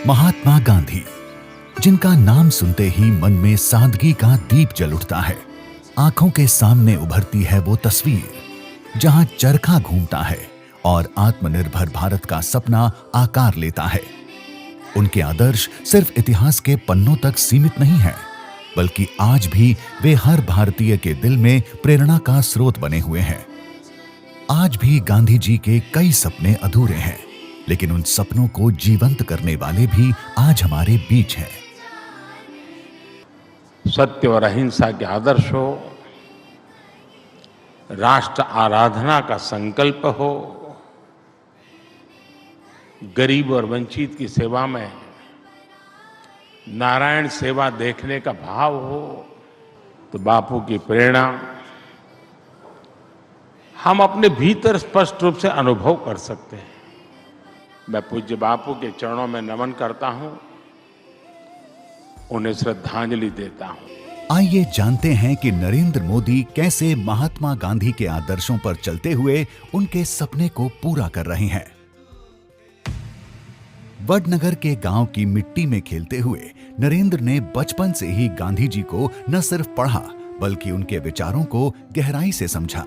महात्मा गांधी, जिनका नाम सुनते ही मन में सादगी का दीप जल उठता है। आंखों के सामने उभरती है वो तस्वीर जहां चरखा घूमता है और आत्मनिर्भर भारत का सपना आकार लेता है। उनके आदर्श सिर्फ इतिहास के पन्नों तक सीमित नहीं है, बल्कि आज भी वे हर भारतीय के दिल में प्रेरणा का स्रोत बने हुए हैं। आज भी गांधी जी के कई सपने अधूरे हैं, लेकिन उन सपनों को जीवंत करने वाले भी आज हमारे बीच हैं। सत्य और अहिंसा के आदर्श हो, राष्ट्र आराधना का संकल्प हो, गरीब और वंचित की सेवा में नारायण सेवा देखने का भाव हो, तो बापू की प्रेरणा हम अपने भीतर स्पष्ट रूप से अनुभव कर सकते हैं। मैं पूज्य बापू के चरणों में नमन करता हूं, उन्हें श्रद्धांजलि देता हूं। आइए जानते हैं कि नरेंद्र मोदी कैसे महात्मा गांधी के आदर्शों पर चलते हुए उनके सपने को पूरा कर रहे हैं। वडनगर के गांव की मिट्टी में खेलते हुए नरेंद्र ने बचपन से ही गांधी जी को न सिर्फ पढ़ा, बल्कि उनके विचारों को गहराई से समझा।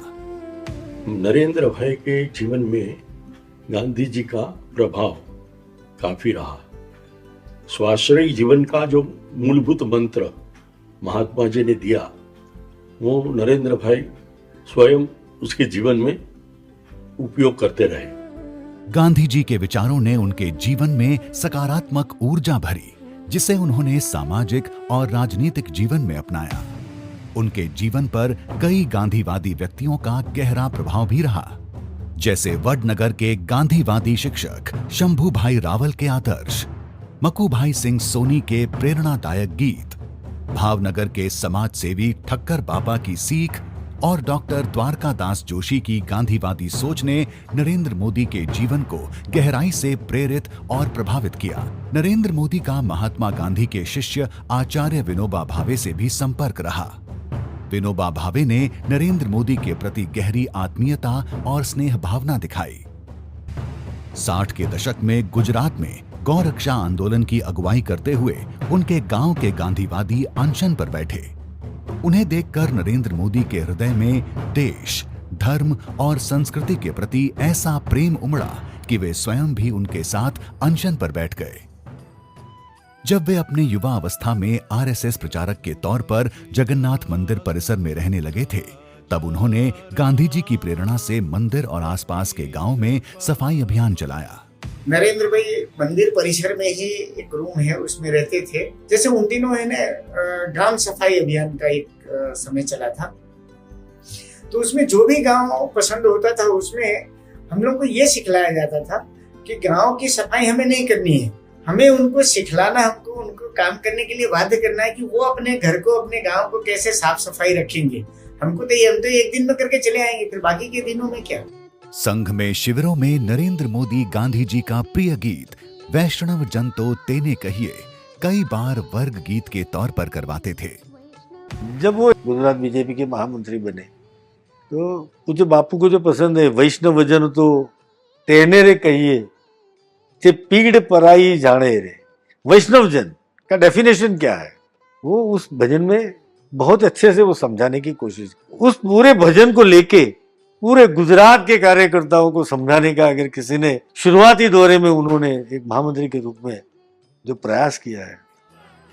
नरेंद्र भाई के जीवन में गांधी जी का प्रभाव काफी रहा। स्वाश्रयी जीवन का जो मूलभूत मंत्र महात्मा जी ने दिया, वो नरेंद्र भाई स्वयं उसके जीवन में उपयोग करते रहे। गांधी जी के विचारों ने उनके जीवन में सकारात्मक ऊर्जा भरी, जिसे उन्होंने सामाजिक और राजनीतिक जीवन में अपनाया। उनके जीवन पर कई गांधीवादी व्यक्तियों का गहरा प्रभाव भी रहा, जैसे वडनगर के गांधीवादी शिक्षक शंभू भाई रावल के आदर्श, मकू भाई सिंह सोनी के प्रेरणादायक गीत, भावनगर के समाज सेवी ठक्कर बाबा की सीख और डॉक्टर द्वारका दास जोशी की गांधीवादी सोच ने नरेंद्र मोदी के जीवन को गहराई से प्रेरित और प्रभावित किया। नरेंद्र मोदी का महात्मा गांधी के शिष्य आचार्य विनोबा भावे से भी संपर्क रहा। विनोबा भावे ने नरेंद्र मोदी के प्रति गहरी आत्मीयता और स्नेह भावना दिखाई। 60 के दशक में गुजरात में गौरक्षा आंदोलन की अगुवाई करते हुए उनके गांव के गांधीवादी अनशन पर बैठे। उन्हें देखकर नरेंद्र मोदी के हृदय में देश, धर्म और संस्कृति के प्रति ऐसा प्रेम उमड़ा कि वे स्वयं भी उनके साथ अनशन पर बैठ गए। जब वे अपने युवा अवस्था में आरएसएस प्रचारक के तौर पर जगन्नाथ मंदिर परिसर में रहने लगे थे, तब उन्होंने गांधी जी की प्रेरणा से मंदिर और आसपास के गांव में सफाई अभियान चलाया। नरेंद्र भाई मंदिर परिसर में ही एक रूम है, उसमें रहते थे। जैसे उन दिनों है ना, ग्राम सफाई अभियान का एक समय चला था, तो उसमें जो भी गांव पसंद होता था, उसमें हम लोग को ये सिखलाया जाता था कि गांव की सफाई हमें नहीं करनी है, हमें उनको सिखलाना, हमको उनको काम करने के लिए बाध्य करना है कि वो अपने घर को, अपने गांव को कैसे साफ सफाई रखेंगे। हम तो एक दिन में करके चले आएंगे, फिर बाकी के दिनों में क्या। संघ में शिविरों में नरेंद्र मोदी गांधी जी का प्रिय गीत वैष्णव जन तो तेने कहिए कई बार वर्ग गीत के तौर पर करवाते थे। जब वो गुजरात बीजेपी के महामंत्री बने, तो मुझे बापू को जो पसंद है, वैष्णव जन तो तेने रे कहिए ते पीड़ पराई जाने रे। वैष्णव जन का डेफिनेशन क्या है, वो उस भजन में बहुत अच्छे से वो समझाने की कोशिश। उस पूरे भजन को लेके पूरे गुजरात के कार्यकर्ताओं को समझाने का अगर किसी ने शुरुआती दौरे में उन्होंने एक महामंत्री के रूप में जो प्रयास किया है,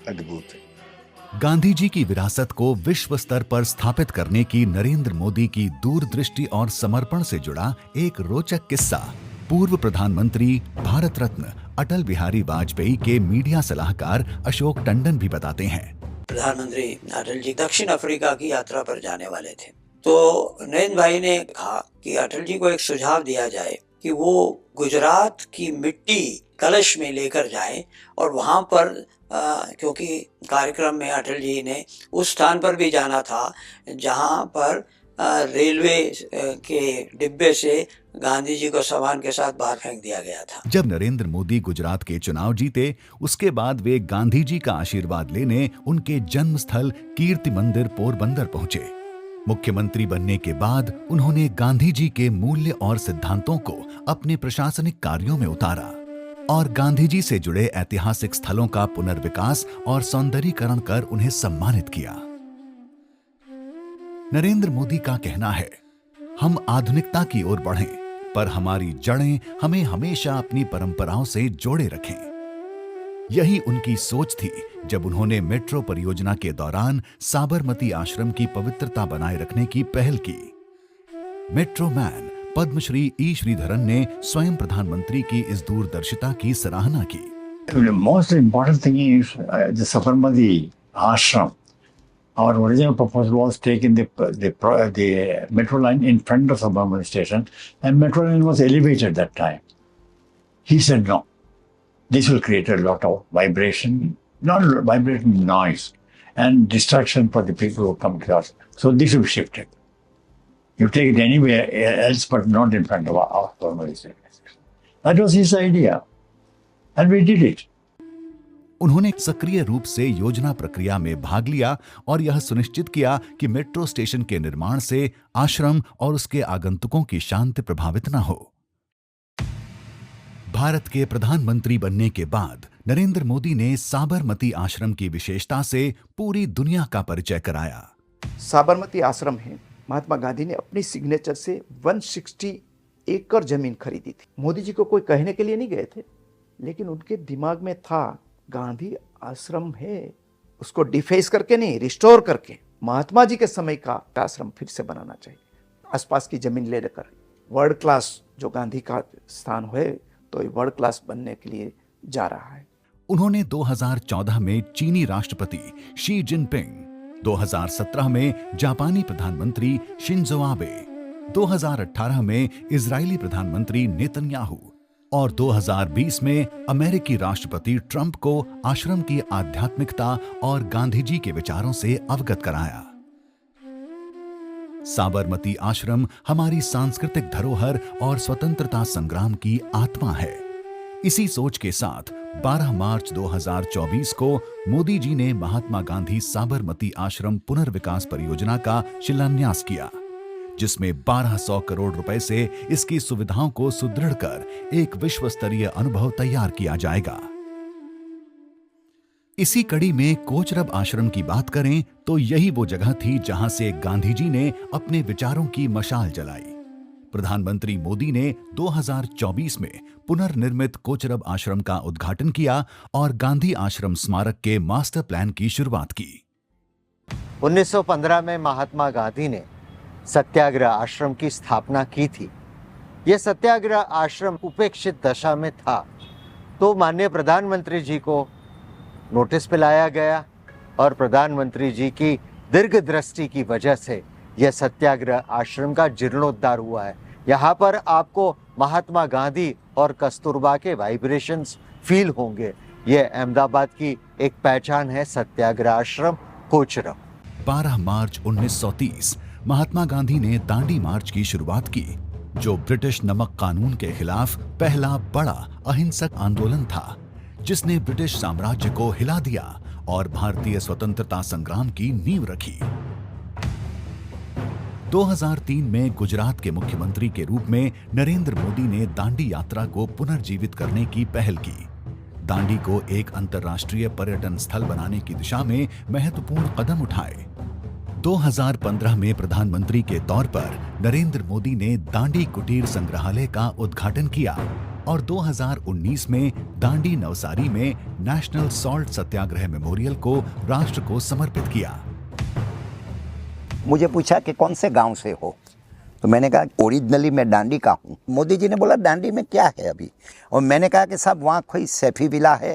अद्भुत है। गांधी जी की विरासत को विश्व स्तर पर स्थापित करने की नरेंद्र मोदी की दूरदृष्टि और समर्पण से जुड़ा एक रोचक किस्सा पूर्व प्रधानमंत्री भारत रत्न अटल बिहारी वाजपेयी के मीडिया सलाहकार अशोक टंडन भी बताते हैं। प्रधानमंत्री अटल जी दक्षिण अफ्रीका की यात्रा पर जाने वाले थे, तो नरेंद्र भाई ने कहा कि अटल जी को एक सुझाव दिया जाए कि वो गुजरात की मिट्टी कलश में लेकर जाएं और वहां पर क्योंकि कार्यक्रम में अटल जी ने उस स्थान पर भी जाना था जहां पर रेलवे के डिब्बे से गांधी जी को सामान के साथ बाहर फेंक दिया गया था। जब नरेंद्र मोदी गुजरात के चुनाव जीते, उसके बाद वे गांधी जी का आशीर्वाद लेने उनके जन्म स्थल कीर्ति मंदिर पोरबंदर पहुंचे। मुख्यमंत्री बनने के बाद उन्होंने गांधी जी के मूल्य और सिद्धांतों को अपने प्रशासनिक कार्यों में उतारा। और गांधी जी से जुड़े ऐतिहासिक स्थलों का पुनर्विकास और सौंदर्यीकरण कर उन्हें सम्मानित किया। नरेंद्र मोदी का कहना है, हम आधुनिकता की ओर बढ़ें, पर हमारी जड़ें हमें हमेशा अपनी परंपराओं से जोड़े रखें। यही उनकी सोच थी जब उन्होंने मेट्रो परियोजना के दौरान साबरमती आश्रम की पवित्रता बनाए रखने की पहल की। मेट्रो मैन पद्मश्री ई श्रीधरन ने स्वयं प्रधानमंत्री की इस दूरदर्शिता की सराहना की। The most important thing is the Sabarmati ashram. Our original proposal was taking the metro line in front of Sabarmati station, and metro line was elevated that time. He said no. This will create a lot of vibration, not vibration, noise, and distraction for the people who come to us. So this will be shifted. You take it anywhere else, but not in front of our Sabarmati station. That was his idea, and we did it. उन्होंने सक्रिय रूप से योजना प्रक्रिया में भाग लिया और यह सुनिश्चित किया कि मेट्रो स्टेशन के निर्माण से आश्रम और उसके आगंतुकों की शांति प्रभावित न हो। भारत के प्रधानमंत्री बनने के बाद नरेंद्र मोदी ने साबरमती आश्रम की विशेषता से पूरी दुनिया का परिचय कराया। साबरमती आश्रम है, महात्मा गांधी ने अपनी सिग्नेचर से 160 एकड़ जमीन खरीदी थी। मोदी जी को कोई कहने के लिए नहीं गए थे, लेकिन उनके दिमाग में था गांधी आश्रम है, उसको डिफेस करके नहीं, रिस्टोर करके महात्मा जी के समय का आश्रम फिर से बनाना चाहिए। आसपास की जमीन ले लेकर वर्ल्ड क्लास जो गांधी का स्थान है, तो ये वर्ल्ड क्लास बनने के लिए जा रहा है। उन्होंने 2014 में चीनी राष्ट्रपति शी जिनपिंग, 2017 में जापानी प्रधानमंत्री शिंजो आबे, 2018 में इजरायली प्रधानमंत्री नेतन्याहू और 2020 में अमेरिकी राष्ट्रपति ट्रंप को आश्रम की आध्यात्मिकता और गांधी जी के विचारों से अवगत कराया। साबरमती आश्रम हमारी सांस्कृतिक धरोहर और स्वतंत्रता संग्राम की आत्मा है। इसी सोच के साथ 12 मार्च 2024 को मोदी जी ने महात्मा गांधी साबरमती आश्रम पुनर्विकास परियोजना का शिलान्यास किया, जिसमें 1200 करोड़ रुपए से इसकी सुविधाओं को सुदृढ़ कर एक विश्व स्तरीय अनुभव तैयार किया जाएगा। इसी कड़ी में कोचरब आश्रम की बात करें तो यही वो जगह थी जहां से गांधी जी ने अपने विचारों की मशाल जलाई। प्रधानमंत्री मोदी ने 2024 में पुनर्निर्मित कोचरब आश्रम का उद्घाटन किया और गांधी आश्रम स्मारक के मास्टर प्लान की शुरुआत की। 1915 में महात्मा गांधी ने सत्याग्रह आश्रम की स्थापना की थी। यह सत्याग्रह आश्रम उपेक्षित दशा में था, तो माननीय प्रधानमंत्री जी को नोटिस पे लाया गया और प्रधानमंत्री जी की दीर्घ दृष्टि की वजह से यह सत्याग्रह आश्रम का जीर्णोद्धार हुआ है। यहाँ पर आपको महात्मा गांधी और कस्तूरबा के वाइब्रेशंस फील होंगे। यह अहमदाबाद की एक पहचान है, सत्याग्रह आश्रम कोचरब। 12 मार्च 1930 महात्मा गांधी ने दांडी मार्च की शुरुआत की, जो ब्रिटिश नमक कानून के खिलाफ पहला बड़ा अहिंसक आंदोलन था, जिसने ब्रिटिश साम्राज्य को हिला दिया और भारतीय स्वतंत्रता संग्राम की नींव रखी। 2003 में गुजरात के मुख्यमंत्री के रूप में नरेंद्र मोदी ने दांडी यात्रा को पुनर्जीवित करने की पहल की। दांडी को एक अंतर्राष्ट्रीय पर्यटन स्थल बनाने की दिशा में महत्वपूर्ण कदम उठाए। 2015 में प्रधानमंत्री के तौर पर नरेंद्र मोदी ने दांडी कुटीर संग्रहालय का उद्घाटन किया और 2019 में दांडी नवसारी में नेशनल सॉल्ट सत्याग्रह मेमोरियल को राष्ट्र को समर्पित किया। मुझे पूछा कि कौन से गांव से हो, तो मैंने कहा ओरिजिनली मैं दांडी का हूँ। मोदी जी ने बोला दांडी में क्या है अभी, और मैंने कहा कि साहब वहाँ कोई सैफी विला है,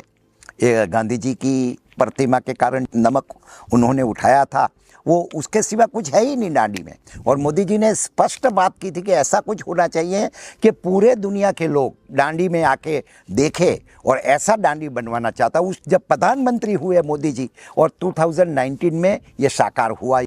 ये गांधी जी की प्रतिमा के कारण नमक उन्होंने उठाया था, वो उसके सिवा कुछ है ही नहीं दांडी में। और मोदी जी ने स्पष्ट बात की थी कि ऐसा कुछ होना चाहिए कि पूरे दुनिया के लोग दांडी में आके देखे, और ऐसा दांडी बनवाना चाहता उस जब प्रधानमंत्री हुए मोदी जी, और 2019 में ये साकार हुआ।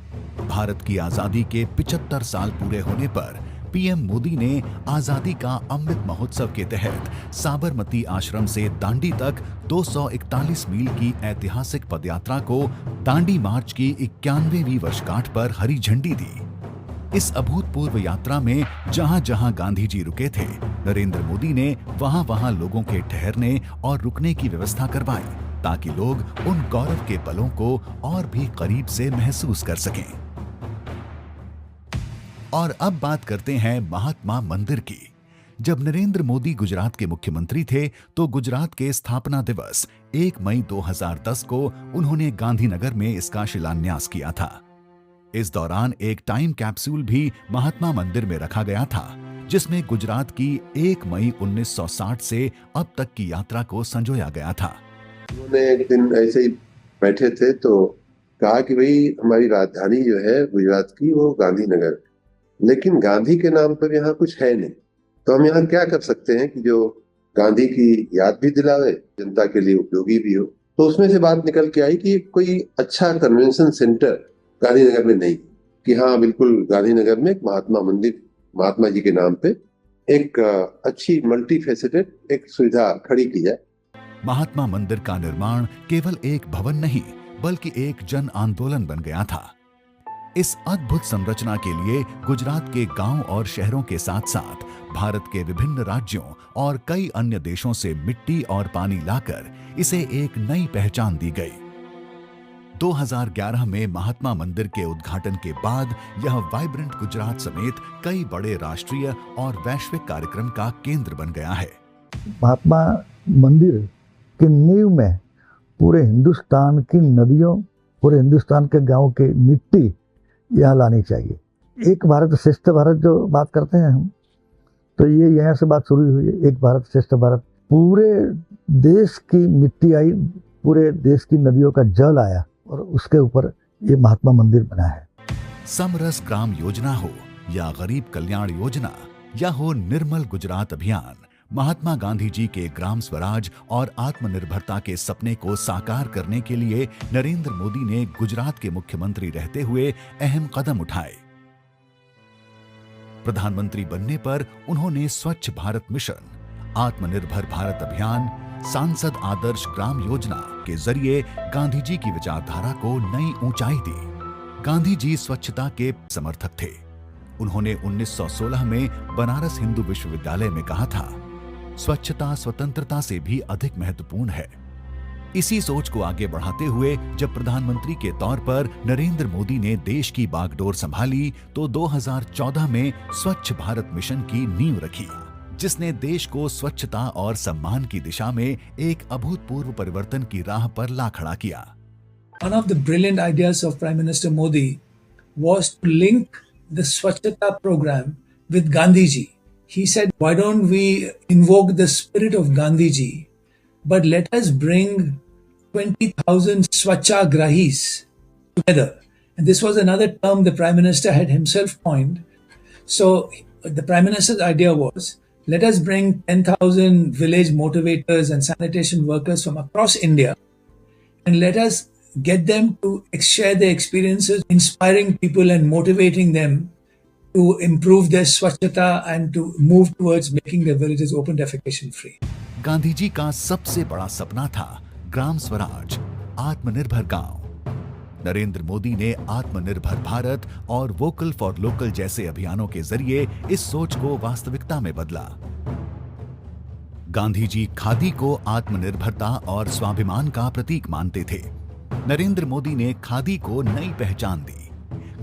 भारत की आजादी के 75 साल पूरे होने पर पीएम मोदी ने आजादी का अमृत महोत्सव के तहत साबरमती आश्रम से दांडी तक 241 मील की ऐतिहासिक पदयात्रा को दांडी मार्च की 91वीं वर्षगांठ पर हरी झंडी दी। इस अभूतपूर्व यात्रा में जहां जहां गांधी जी रुके थे, नरेंद्र मोदी ने वहां वहां लोगों के ठहरने और रुकने की व्यवस्था करवाई, ताकि लोग उन गौरव के पलों को और भी करीब से महसूस कर सकें। और अब बात करते हैं महात्मा मंदिर की। जब नरेंद्र मोदी गुजरात के मुख्यमंत्री थे, तो गुजरात के स्थापना दिवस 1 मई 2010 को उन्होंने गांधीनगर में इसका शिलान्यास किया था। इस दौरान एक टाइम कैप्सूल भी महात्मा मंदिर में रखा गया था, जिसमें गुजरात की 1 मई 1960 से अब तक की यात्रा को संजोया गया था। उन्होंने एक दिन ऐसे ही बैठे थे तो कहा कि भाई हमारी राजधानी जो है गुजरात की वो गांधीनगर, लेकिन गांधी के नाम पर यहाँ कुछ है नहीं, तो हम यहाँ क्या कर सकते हैं कि जो गांधी की याद भी दिलावे, जनता के लिए उपयोगी भी हो। तो उसमें से बात निकल के आई कि कोई अच्छा कन्वेंशन सेंटर गांधीनगर में नहीं, कि हाँ बिल्कुल गांधीनगर में एक महात्मा मंदिर, महात्मा जी के नाम पे एक अच्छी मल्टी फेसेटेड एक सुविधा खड़ी की जाए। महात्मा मंदिर का निर्माण केवल एक भवन नहीं, बल्कि एक जन आंदोलन बन गया था। इस अद्भुत संरचना के लिए गुजरात के गांव और शहरों के साथ साथ भारत के विभिन्न राज्यों और कई अन्य देशों से मिट्टी और पानी लाकर इसे एक नई पहचान दी गई। 2011 में महात्मा मंदिर के उद्घाटन के बाद यह वाइब्रेंट गुजरात समेत कई बड़े राष्ट्रीय और वैश्विक कार्यक्रम का केंद्र बन गया है। महात्मा मंदिर की नींव में पूरे हिंदुस्तान की नदियों, पूरे हिंदुस्तान के गांव की मिट्टी यहाँ लानी चाहिए। एक भारत श्रेष्ठ भारत जो बात करते हैं हम, तो ये यहाँ से बात शुरू हुई है। एक भारत श्रेष्ठ भारत, पूरे देश की मिट्टी आई, पूरे देश की नदियों का जल आया और उसके ऊपर ये महात्मा मंदिर बना है। समरस ग्राम योजना हो या गरीब कल्याण योजना या हो निर्मल गुजरात अभियान, महात्मा गांधी जी के ग्राम स्वराज और आत्मनिर्भरता के सपने को साकार करने के लिए नरेंद्र मोदी ने गुजरात के मुख्यमंत्री रहते हुए अहम कदम उठाए। प्रधानमंत्री बनने पर उन्होंने स्वच्छ भारत मिशन, आत्मनिर्भर भारत अभियान, सांसद आदर्श ग्राम योजना के जरिए गांधी जी की विचारधारा को नई ऊंचाई दी। गांधी जी स्वच्छता के समर्थक थे। उन्होंने 1916 में बनारस हिंदू विश्वविद्यालय में कहा था, स्वच्छता स्वतंत्रता से भी अधिक महत्वपूर्ण है। इसी सोच को आगे बढ़ाते हुए जब प्रधानमंत्री के तौर पर नरेंद्र मोदी ने देश की बागडोर संभाली, तो 2014 में स्वच्छ भारत मिशन की नींव रखी, जिसने देश को स्वच्छता और सम्मान की दिशा में एक अभूतपूर्व परिवर्तन की राह पर ला खड़ा किया। One of the brilliant ideas of Prime Minister Modi was to link the Swachhata program with Gandhi ji. He said, why don't we invoke the spirit of Gandhi ji, but let us bring 20,000 Swachhagrahis together. And this was another term the Prime Minister had himself coined. So the Prime Minister's idea was, let us bring 10,000 village motivators and sanitation workers from across India, and let us get them to share their experiences, inspiring people and motivating them to improve their swachhata and to move towards making their villages open defecation free. Gandhi ji का सबसे बड़ा सपना था ग्राम स्वराज, आत्मनिर्भर गांव। नरेंद्र मोदी ने आत्मनिर्भर भारत और वोकल फॉर लोकल जैसे अभियानों के जरिए इस सोच को वास्तविकता में बदला। गांधी जी खादी को आत्मनिर्भरता और स्वाभिमान का प्रतीक मानते थे। नरेंद्र मोदी ने खादी को नई पहचान दी।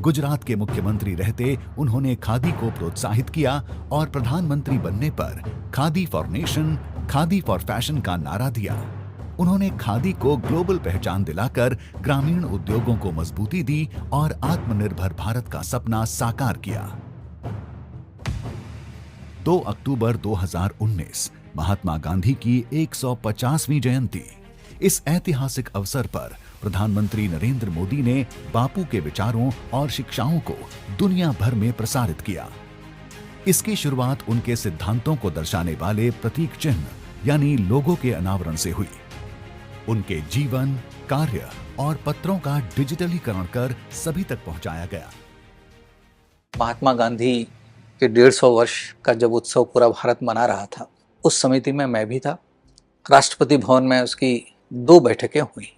गुजरात के मुख्यमंत्री रहते उन्होंने खादी को प्रोत्साहित किया और प्रधानमंत्री बनने पर khadi for nation, khadi for fashion का नारा दिया। उन्होंने खादी को ग्लोबल पहचान दिलाकर ग्रामीण उद्योगों को मजबूती दी और आत्मनिर्भर भारत का सपना साकार किया। 2 अक्टूबर 2019 महात्मा गांधी की 150वीं जयंती। इस ऐतिहासिक अवसर पर प्रधानमंत्री नरेंद्र मोदी ने बापू के विचारों और शिक्षाओं को दुनिया भर में प्रसारित किया। इसकी शुरुआत उनके सिद्धांतों को दर्शाने वाले प्रतीक चिन्ह यानी लोगो के अनावरण से हुई। उनके जीवन, कार्य और पत्रों का डिजिटलीकरण कर सभी तक पहुंचाया गया। महात्मा गांधी के 150 वर्ष का जब उत्सव पूरा भारत मना रहा था, उस समिति में मैं भी था। राष्ट्रपति भवन में उसकी 2 बैठकें हुई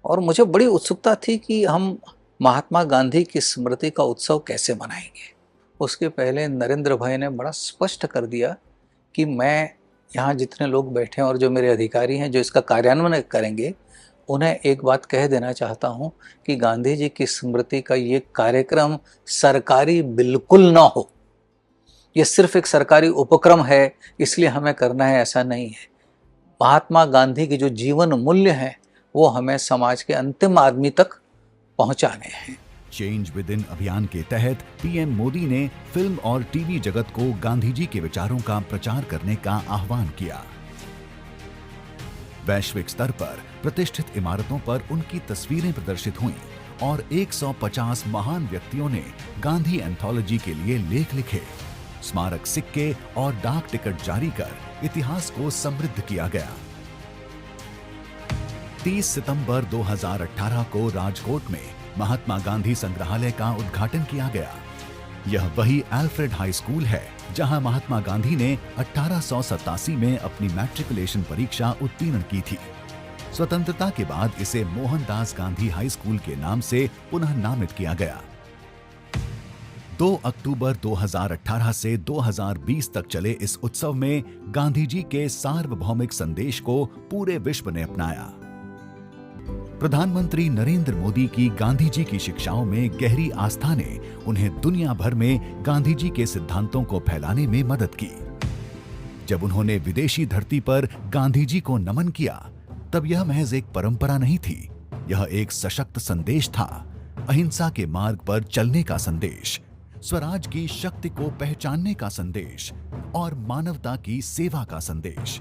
और मुझे बड़ी उत्सुकता थी कि हम महात्मा गांधी की स्मृति का उत्सव कैसे मनाएंगे। उसके पहले नरेंद्र भाई ने बड़ा स्पष्ट कर दिया कि मैं यहाँ जितने लोग बैठे हैं और जो मेरे अधिकारी हैं जो इसका कार्यान्वयन करेंगे, उन्हें एक बात कह देना चाहता हूँ कि गांधी जी की स्मृति का ये कार्यक्रम सरकारी बिल्कुल ना हो। ये सिर्फ एक सरकारी उपक्रम है इसलिए हमें करना है, ऐसा नहीं है। महात्मा गांधी के जो जीवन मूल्य हैं वो हमें समाज के अंतिम आदमी तक पहुंचाने हैं। चेंज विद इन अभियान के तहत पीएम मोदी ने फिल्म और टीवी जगत को गांधी जी के विचारों का प्रचार करने का आह्वान किया। वैश्विक स्तर पर प्रतिष्ठित इमारतों पर उनकी तस्वीरें प्रदर्शित हुईं और 150 महान व्यक्तियों ने गांधी एंथोलॉजी के लिए लेख लिखे। स्मारक सिक्के और डाक टिकट जारी कर इतिहास को समृद्ध किया गया। 30 सितंबर 2018 को राजकोट में महात्मा गांधी संग्रहालय का उद्घाटन किया गया। यह वही अल्फ्रेड हाई स्कूल है जहां महात्मा गांधी ने 1887 में अपनी मैट्रिकुलेशन परीक्षा उत्तीर्ण की थी। स्वतंत्रता के बाद इसे मोहनदास गांधी हाई स्कूल के नाम से पुनः नामित किया गया। 2 अक्टूबर 2018 से 2020 तक चले इस उत्सव में गांधी जी के सार्वभौमिक संदेश को पूरे विश्व ने अपनाया। प्रधानमंत्री नरेंद्र मोदी की गांधी जी की शिक्षाओं में गहरी आस्था ने उन्हें दुनिया भर में गांधी जी के सिद्धांतों को फैलाने में मदद की। जब उन्होंने विदेशी धरती पर गांधी जी को नमन किया, तब यह महज एक परंपरा नहीं थी, यह एक सशक्त संदेश था। अहिंसा के मार्ग पर चलने का संदेश, स्वराज की शक्ति को पहचानने का संदेश और मानवता की सेवा का संदेश।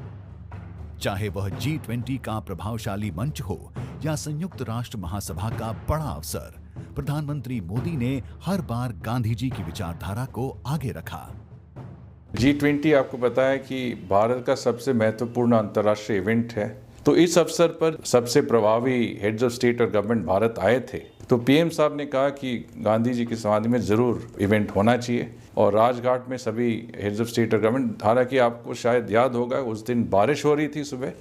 चाहे वह G20 का प्रभावशाली मंच हो या संयुक्त राष्ट्र महासभा का बड़ा अवसर, प्रधानमंत्री मोदी ने हर बार गांधी जी की विचारधारा को आगे रखा। G20 आपको पता है कि भारत का सबसे महत्वपूर्ण अंतर्राष्ट्रीय इवेंट है, तो इस अवसर पर सबसे प्रभावी हेड्स ऑफ स्टेट और गवर्नमेंट भारत आए थे। तो पीएम साहब ने कहा कि गांधी जी की समाधि में ज़रूर इवेंट होना चाहिए और राजघाट में सभी हेड्स ऑफ स्टेट और गवर्नमेंट, हालांकि आपको शायद याद होगा उस दिन बारिश हो रही थी सुबह,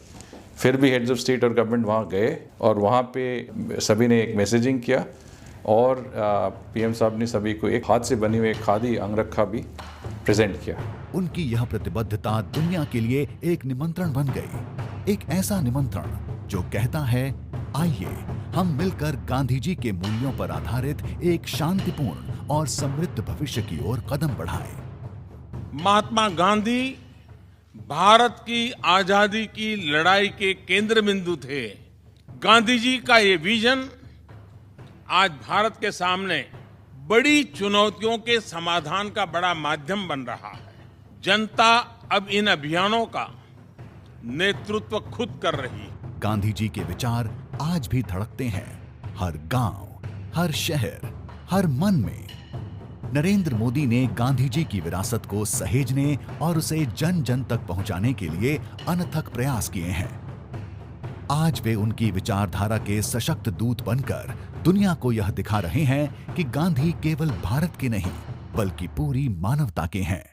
फिर भी हेड्स ऑफ स्टेट और गवर्नमेंट वहाँ गए और वहाँ पे सभी ने एक मैसेजिंग किया और पीएम साहब ने सभी को एक हाथ से बनी हुई खादी अंगरखा भी प्रेजेंट किया। उनकी यह प्रतिबद्धता दुनिया के लिए एक निमंत्रण बन गई, एक ऐसा निमंत्रण जो कहता है, आइए हम मिलकर गांधी जी के मूल्यों पर आधारित एक शांतिपूर्ण और समृद्ध भविष्य की ओर कदम बढ़ाएं। महात्मा गांधी भारत की आजादी की लड़ाई के केंद्र बिंदु थे। गांधी जी का ये विजन आज भारत के सामने बड़ी चुनौतियों के समाधान का बड़ा माध्यम बन रहा है। जनता अब इन अभियानों का नेतृत्व खुद कर रही है। गांधी जी के विचार आज भी धड़कते हैं, हर गांव, हर शहर, हर मन में। नरेंद्र मोदी ने गांधी जी की विरासत को सहेजने और उसे जन जन तक पहुंचाने के लिए अनथक प्रयास किए हैं। आज वे उनकी विचारधारा के सशक्त दूत बनकर दुनिया को यह दिखा रहे हैं कि गांधी केवल भारत के नहीं, बल्कि पूरी मानवता के हैं।